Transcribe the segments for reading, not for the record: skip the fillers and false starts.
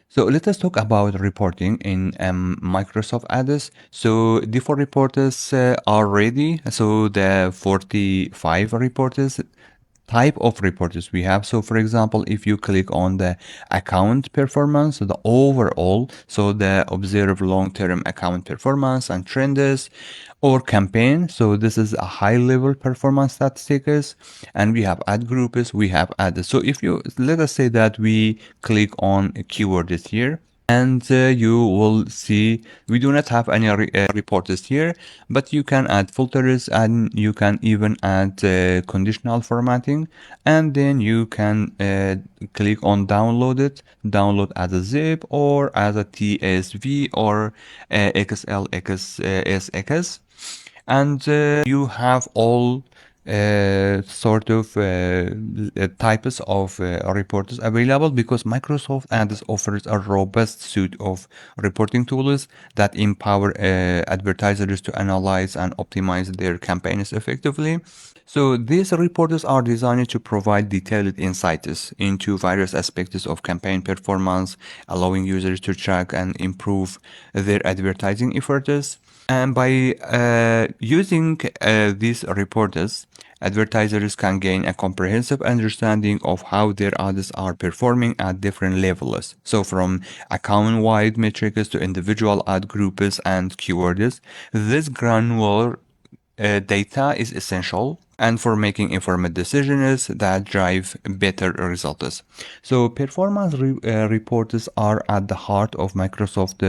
So let us talk about reporting in Microsoft Ads. So the four reporters are ready. So the 45 reporters type of reporters we have. So for example, if you click on the account performance, so the overall, so the observe long-term account performance and trends, or campaign, so this is a high level performance statistics, and we have ad groups, we have ads. So if you, let us say that we click on a keyword here, and you will see we do not have any reports here, but you can add filters and you can even add conditional formatting, and then you can click on download it, download as a zip or as a tsv or xlsx, and you have all sort of types of reports available, because Microsoft Ads offers a robust suite of reporting tools that empower advertisers to analyze and optimize their campaigns effectively. So these reports are designed to provide detailed insights into various aspects of campaign performance, allowing users to track and improve their advertising efforts. And by using these reports, advertisers can gain a comprehensive understanding of how their ads are performing at different levels. So from account-wide metrics to individual ad groups and keywords, this granular data is essential and for making informed decisions that drive better results. So performance reports are at the heart of Microsoft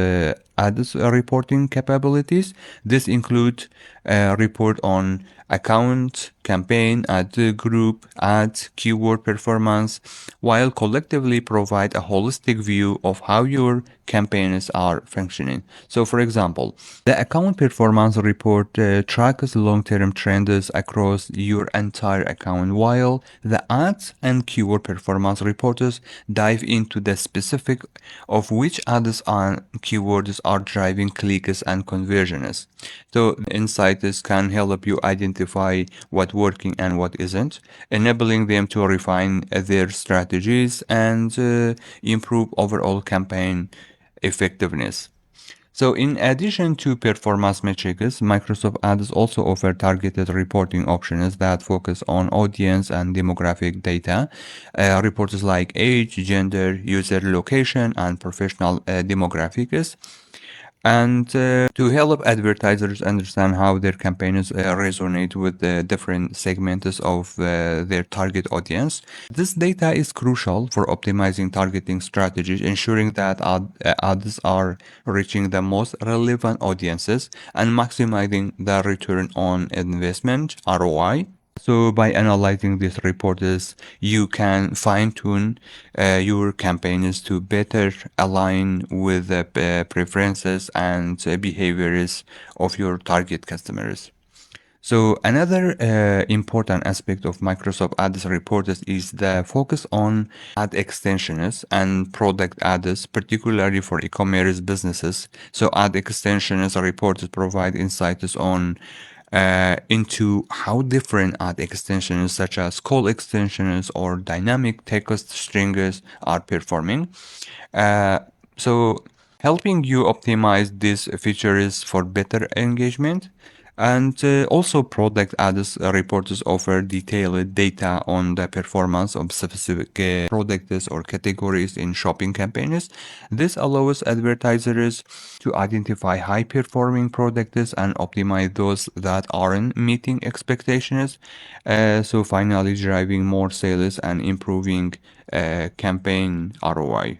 Ads reporting capabilities. This include report on account, campaign, ad group, ad, keyword performance, while collectively provide a holistic view of how your campaigns are functioning. So for example, the account performance report tracks long-term trends across your entire account, while the ads and keyword performance reports dive into the specific of which ads and keywords are driving clicks and conversions. So insights can help you identify what's working and what isn't, enabling them to refine their strategies and improve overall campaign effectiveness. So in addition to performance metrics, Microsoft Ads also offer targeted reporting options that focus on audience and demographic data. Reports like age, gender, user location, and professional demographics, and to help advertisers understand how their campaigns resonate with the different segments of their target audience. This data is crucial for optimizing targeting strategies, ensuring that ads are reaching the most relevant audiences and maximizing the return on investment (ROI). So by analyzing these reports, you can fine-tune your campaigns to better align with the preferences and behaviors of your target customers. So another important aspect of Microsoft Ads reports is the focus on ad extensions and product ads, particularly for e-commerce businesses. So ad extensions reports provide insights on into how different ad extensions such as call extensions or dynamic text strings are performing. So helping you optimize these features for better engagement. And also product ads reports offer detailed data on the performance of specific products or categories in shopping campaigns. This allows advertisers to identify high performing products and optimize those that aren't meeting expectations. So finally driving more sales and improving campaign ROI.